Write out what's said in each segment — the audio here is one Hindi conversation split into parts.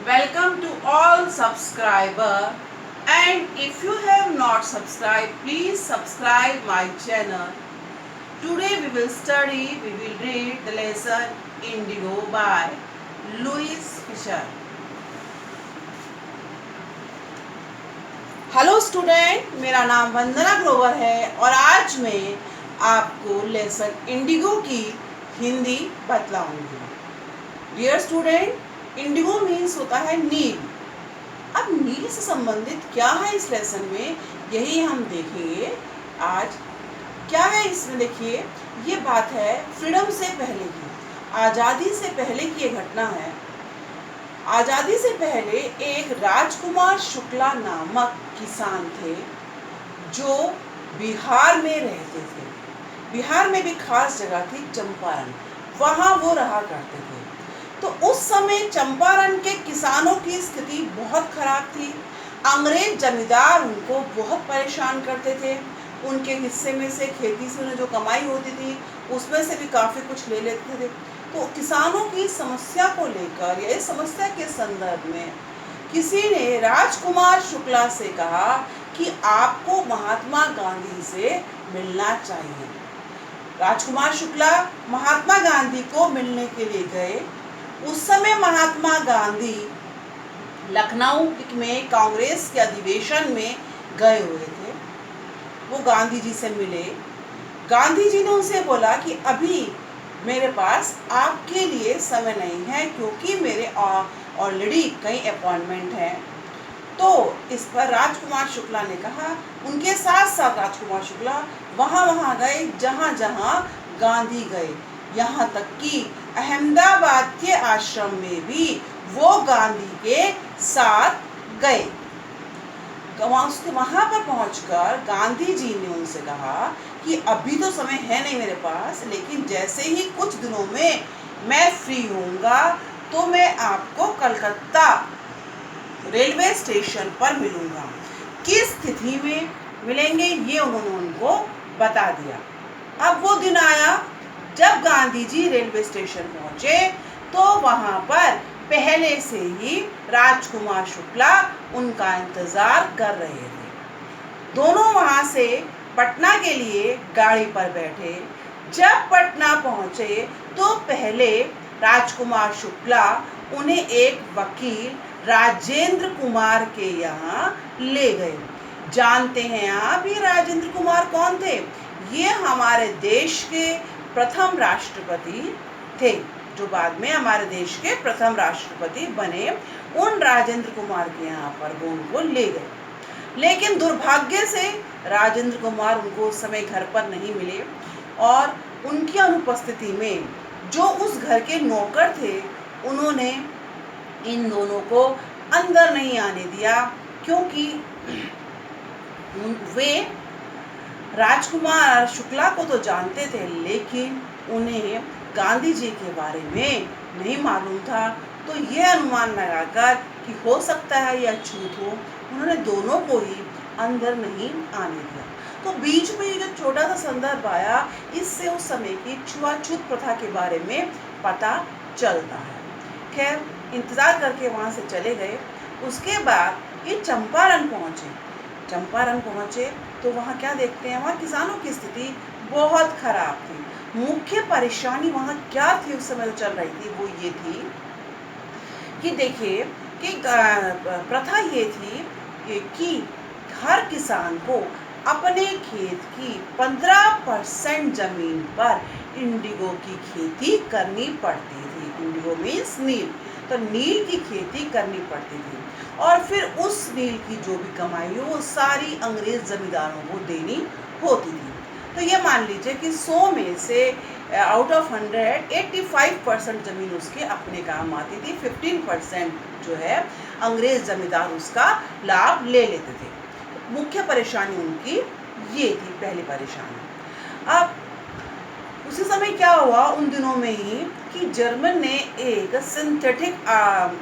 Welcome to all subscriber, and if you have not subscribed, please subscribe my channel. Today we will read the lesson Indigo by Louis Fisher. Hello student, मेरा नाम वंदना ग्रोवर है और आज मैं आपको लेसन इंडिगो की हिंदी बतलाऊंगी। डियर स्टूडेंट, इंडिगो मीन्स होता है नील। अब नील से संबंधित क्या है इस लेसन में, यही हम देखेंगे आज। क्या है इसमें, देखिए, ये बात है फ्रीडम से पहले की, आज़ादी से पहले की ये घटना है। आज़ादी से पहले एक राजकुमार शुक्ला नामक किसान थे जो बिहार में रहते थे। बिहार में भी खास जगह थी चंपारण, वहाँ वो रहा करते थे। तो उस समय चंपारण के किसानों की स्थिति बहुत खराब थी। अंग्रेज जमींदार उनको बहुत परेशान करते थे। उनके हिस्से में से, खेती से उन्हें जो कमाई होती थी उसमें से भी काफ़ी कुछ ले लेते थे। तो किसानों की समस्या को लेकर या इस समस्या के संदर्भ में किसी ने राजकुमार शुक्ला से कहा कि आपको महात्मा गांधी से मिलना चाहिए। राजकुमार शुक्ला महात्मा गांधी को मिलने के लिए गए। उस समय महात्मा गांधी लखनऊ में कांग्रेस के अधिवेशन में गए हुए थे। वो गांधी जी से मिले। गांधी जी ने उनसे बोला कि अभी मेरे पास आपके लिए समय नहीं है, क्योंकि मेरे ऑलरेडी कई अपॉइंटमेंट हैं। तो इस पर राजकुमार शुक्ला ने कहा, उनके साथ साथ राजकुमार शुक्ला वहाँ गए जहाँ जहाँ गांधी गए। यहाँ तक कि अहमदाबाद के आश्रम में भी वो गांधी के साथ गए। वहाँ पर पहुंचकर गांधी जी ने उनसे कहा कि अभी तो समय है नहीं मेरे पास, लेकिन जैसे ही कुछ दिनों में मैं फ्री होऊंगा तो मैं आपको कलकत्ता रेलवे स्टेशन पर मिलूंगा। किस स्थिति में मिलेंगे ये उन्होंने उनको बता दिया। अब वो दिन आया जब गांधी जी रेलवे स्टेशन पहुंचे तो वहां पर पहले से ही राजकुमार शुक्ला उनका इंतजार कर रहे थे। दोनों वहां से पटना के लिए गाड़ी पर बैठे। जब पटना पहुंचे तो पहले राजकुमार शुक्ला उन्हें एक वकील राजेंद्र कुमार के यहाँ ले गए। जानते हैं आप ये राजेंद्र कुमार कौन थे? ये हमारे देश के प्रथम राष्ट्रपति थे, जो बाद में हमारे देश के प्रथम राष्ट्रपति बने। उन राजेंद्र कुमार के यहाँ पर वो उनको ले गए, लेकिन दुर्भाग्य से राजेंद्र कुमार उनको उस समय घर पर नहीं मिले और उनकी अनुपस्थिति में जो उस घर के नौकर थे उन्होंने इन दोनों को अंदर नहीं आने दिया, क्योंकि वे राजकुमार शुक्ला को तो जानते थे लेकिन उन्हें गांधी जी के बारे में नहीं मालूम था। तो यह अनुमान लगाकर कि हो सकता है यह छूत हो, उन्होंने दोनों को ही अंदर नहीं आने दिया। तो बीच में ये जो छोटा सा संदर्भ आया, इससे उस समय की छुआछूत प्रथा के बारे में पता चलता है। खैर, इंतज़ार करके वहाँ से चले गए। उसके बाद ये चंपारण पहुँचे तो वहाँ क्या देखते हैं, वहाँ किसानों की स्थिति बहुत खराब थी। मुख्य परेशानी वहाँ क्या थी उस समय चल रही थी, वो ये थी कि देखिए कि प्रथा ये थी कि हर किसान को अपने खेत की 15% जमीन पर इंडिगो की खेती करनी पड़ती थी। इंडिगो मीन्स नील, तो नील की खेती करनी पड़ती थी और फिर उस नील की जो भी कमाई हो वो सारी अंग्रेज जमींदारों को देनी होती थी। तो ये मान लीजिए कि 100 में से आउट ऑफ 100 85% जमीन उसके अपने काम आती थी। 15% जो है अंग्रेज जमींदार उसका लाभ ले लेते थे। मुख्य परेशानी उनकी ये थी, पहली परेशानी। अब उसी समय क्या हुआ उन दिनों में ही कि जर्मन ने एक सिंथेटिक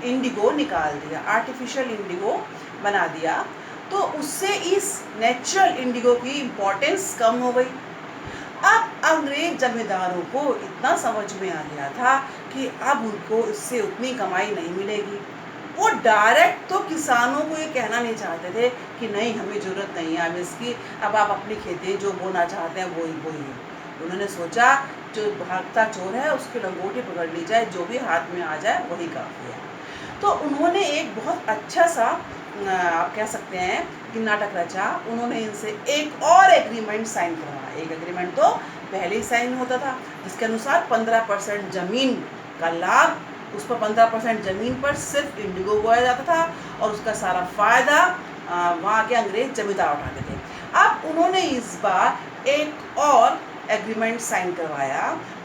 इंडिगो निकाल दिया, आर्टिफिशियल इंडिगो बना दिया। तो उससे इस नेचुरल इंडिगो की इम्पोर्टेंस कम हो गई। अब अंग्रेज जमींदारों को इतना समझ में आ गया था कि अब उनको इससे उतनी कमाई नहीं मिलेगी। वो डायरेक्ट तो किसानों को ये कहना नहीं चाहते थे कि नहीं, हमें ज़रूरत नहीं है अब इसकी, अब आप अपनी खेती जो बोना चाहते हैं वही बोइए। उन्होंने सोचा जो भागता चोर है उसकी लंगोटी पकड़ ली जाए, जो भी हाथ में आ जाए वही काफ़ी है। तो उन्होंने एक बहुत अच्छा सा आप कह सकते हैं कि नाटक रचा। उन्होंने इनसे एक और एग्रीमेंट साइन करवाया। एक एग्रीमेंट तो पहले ही साइन होता था जिसके अनुसार 15% ज़मीन का लाभ, उस पर 15% ज़मीन पर सिर्फ इंडिगो बोया जाता था और उसका सारा फ़ायदा वहाँ के अंग्रेज जमींदार उठाते थे। अब उन्होंने इस बार एक और एग्रीमेंट साइन करवाया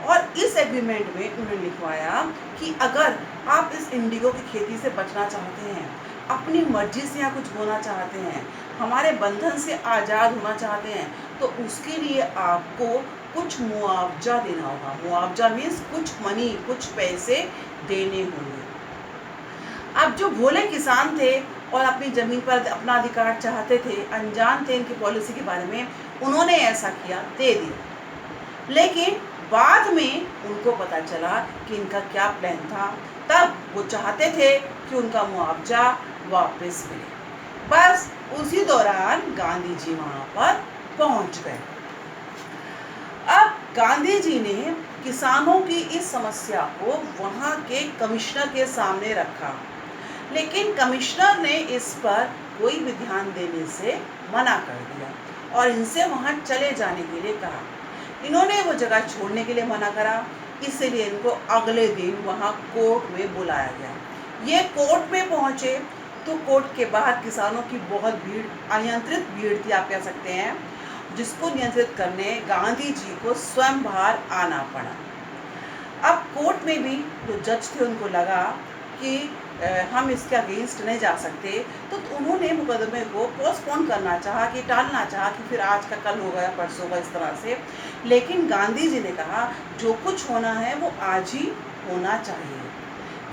और इस एग्रीमेंट में उन्होंने लिखवाया कि अगर आप इस इंडिगो की खेती से बचना चाहते हैं, अपनी मर्जी से यहाँ कुछ होना चाहते हैं, हमारे बंधन से आज़ाद होना चाहते हैं, तो उसके लिए आपको कुछ मुआवजा देना होगा। मुआवजा मीन्स कुछ मनी, कुछ पैसे देने होंगे। अब जो भोले किसान थे और अपनी ज़मीन पर अपना अधिकार चाहते थे, अनजान थे इनकी पॉलिसी के बारे में, उन्होंने ऐसा किया, दे दिया। लेकिन बाद में उनको पता चला कि इनका क्या प्लान था। तब वो चाहते थे कि उनका मुआवजा वापस मिले। बस उसी दौरान गांधी जी वहाँ पर पहुँच गए। अब गांधी जी ने किसानों की इस समस्या को वहाँ के कमिश्नर के सामने रखा, लेकिन कमिश्नर ने इस पर कोई भी ध्यान देने से मना कर दिया और इनसे वहाँ चले जाने के लिए कहा। इन्होंने वो जगह छोड़ने के लिए मना करा, इसलिए इनको अगले दिन वहाँ कोर्ट में बुलाया गया। ये कोर्ट में पहुँचे तो कोर्ट के बाहर किसानों की बहुत भीड़, अनियंत्रित भीड़ थी आप कह सकते हैं, जिसको नियंत्रित करने गांधी जी को स्वयं बाहर आना पड़ा। अब कोर्ट में भी जो जज थे उनको लगा कि हम इसके अगेंस्ट नहीं जा सकते, तो उन्होंने मुकदमे को पोस्टपोन करना चाहा, कि टालना चाहा कि फिर आज का कल होगा या परसों होगा इस तरह से। लेकिन गांधी जी ने कहा जो कुछ होना है वो आज ही होना चाहिए।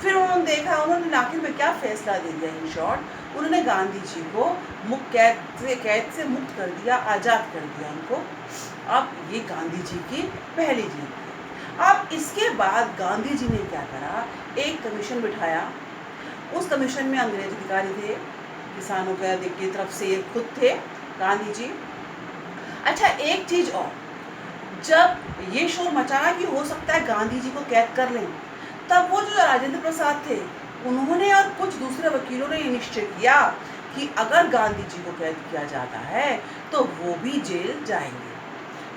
फिर उन्होंने देखा, उन्होंने आखिर में क्या फैसला दे दिया। इन शॉर्ट उन्होंने गांधी जी को कैद से मुक्त कर दिया, आज़ाद कर दिया उनको। अब ये गांधी जी की पहली जीत। अब इसके बाद गांधी जी ने क्या करा, एक कमीशन बिठाया। उस कमीशन में अंग्रेज अधिकारी थे, किसानों की तरफ से ये खुद थे गांधी जी। अच्छा, एक चीज़ और, जब ये शोर मचाना कि हो सकता है गांधी जी को कैद कर लें, तब वो जो राजेंद्र प्रसाद थे उन्होंने और कुछ दूसरे वकीलों ने निश्चय किया कि अगर गांधी जी को कैद किया जाता है तो वो भी जेल जाएंगे।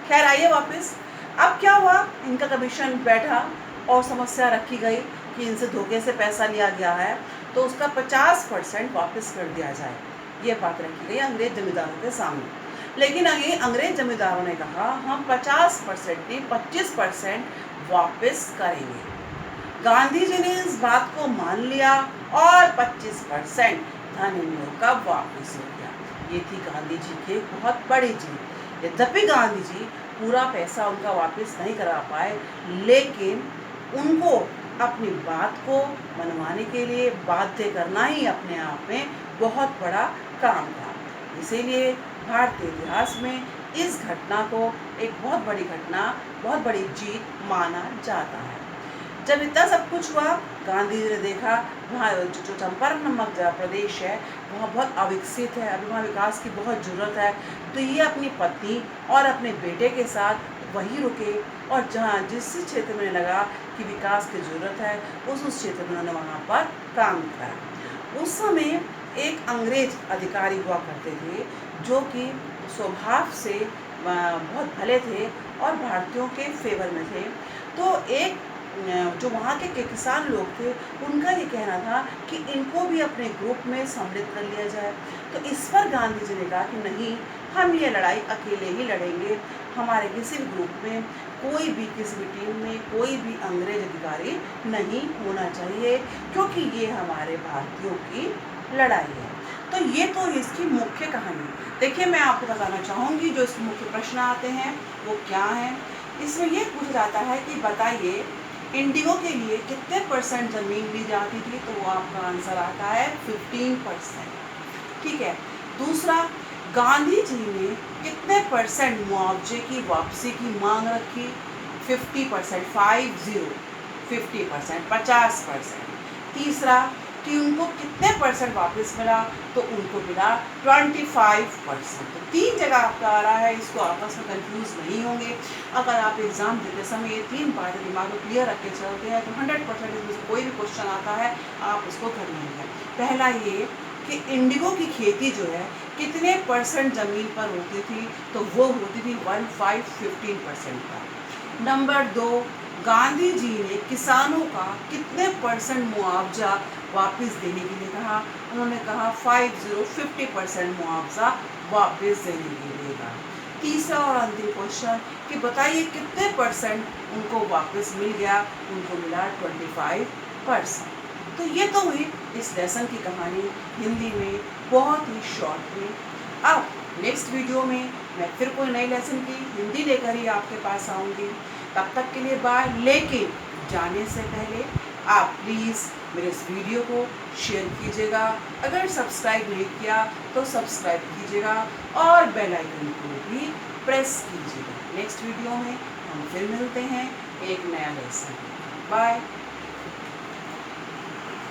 खैर, आइए वापस। अब क्या हुआ, इनका कमीशन बैठा और समस्या रखी गई कि इनसे धोखे से पैसा लिया गया है तो उसका 50% वापस कर दिया जाए। ये बात रखी गई अंग्रेज जमींदारों के सामने। लेकिन अंग्रेज जमींदारों ने कहा हम 50% नहीं 25% वापस करेंगे। गांधी जी ने इस बात को मान लिया और 25% धन इन लोगों का वापस हो गया। ये थी गांधी जी की बहुत बड़ी जीत। यद्यपि गांधी जी पूरा पैसा उनका वापस नहीं करा पाए, लेकिन उनको अपनी बात को मनवाने के लिए बाध्य करना ही अपने आप में बहुत बड़ा काम था। इसीलिए भारतीय इतिहास में इस घटना को एक बहुत बड़ी घटना, बहुत बड़ी जीत माना जाता है। जब इतना सब कुछ हुआ, गांधी जी ने देखा वहाँ जो चंपारण नामक प्रदेश है वहाँ बहुत अविकसित है, अभी वहाँ विकास की बहुत ज़रूरत है। तो ये अपनी पत्नी और अपने बेटे के साथ वहीं रुके और जहाँ जिस क्षेत्र में लगा कि विकास की ज़रूरत है उस क्षेत्र में उन्होंने वहाँ पर काम करा। उस समय एक अंग्रेज अधिकारी हुआ करते थे जो कि स्वभाव से बहुत भले थे और भारतीयों के फेवर में थे। तो एक जो वहाँ के किसान लोग थे उनका ये कहना था कि इनको भी अपने ग्रुप में सम्मिलित कर लिया जाए। तो इस पर गांधी जी ने कहा कि नहीं, हम ये लड़ाई अकेले ही लड़ेंगे, हमारे किसी भी ग्रुप में कोई भी, किसी भी टीम में कोई भी अंग्रेज अधिकारी नहीं होना चाहिए, क्योंकि ये हमारे भारतीयों की लड़ाई है। तो ये तो इसकी मुख्य कहानी। देखिए, मैं आपको बताना चाहूँगी जो इसके मुख्य प्रश्न आते हैं वो क्या हैं। इसमें ये पूछा जाता है कि बताइए इंडिगो के लिए कितने % ज़मीन ली जाती थी, तो वो आपका आंसर आता है 15%। ठीक है। दूसरा, गांधी जी ने कितने % मुआवजे की वापसी की मांग रखी? 50%, 50%, 50%। तीसरा, कि उनको कितने परसेंट वापस मिला, तो उनको मिला 25%। तो 3 जगह आपका आ रहा है, इसको आपस में कंफ्यूज नहीं होंगे। अगर आप एग्ज़ाम देते समय ये 3 बातें दिमाग में क्लियर रख के चलते हैं तो 100% इसमें से कोई भी क्वेश्चन आता है आप उसको कर लेंगे। पहला ये कि इंडिगो की खेती जो है कितने परसेंट ज़मीन पर होती थी, तो वो होती थी 15% का। नंबर 2, गांधी जी ने किसानों का कितने परसेंट मुआवजा वापस देने के लिए कहा, उन्होंने कहा 50% मुआवजा वापस देने के लिए कहा। तीसरा और अंतिम क्वेश्चन कि बताइए कितने परसेंट उनको वापस मिल गया, उनको मिला 25%। तो ये तो हुई इस लेसन की कहानी हिंदी में, बहुत ही शॉर्ट में। अब नेक्स्ट वीडियो में मैं फिर कोई नई लेसन की हिंदी लेकर ही आपके पास आऊँगी। तब तक के लिए बाय। लेकिन जाने से पहले आप प्लीज़ मेरे इस वीडियो को शेयर कीजिएगा, अगर सब्सक्राइब नहीं किया तो सब्सक्राइब कीजिएगा और बेल आइकन को भी प्रेस कीजिएगा। नेक्स्ट वीडियो में हम फिर मिलते हैं एक नया लेसन। बाय।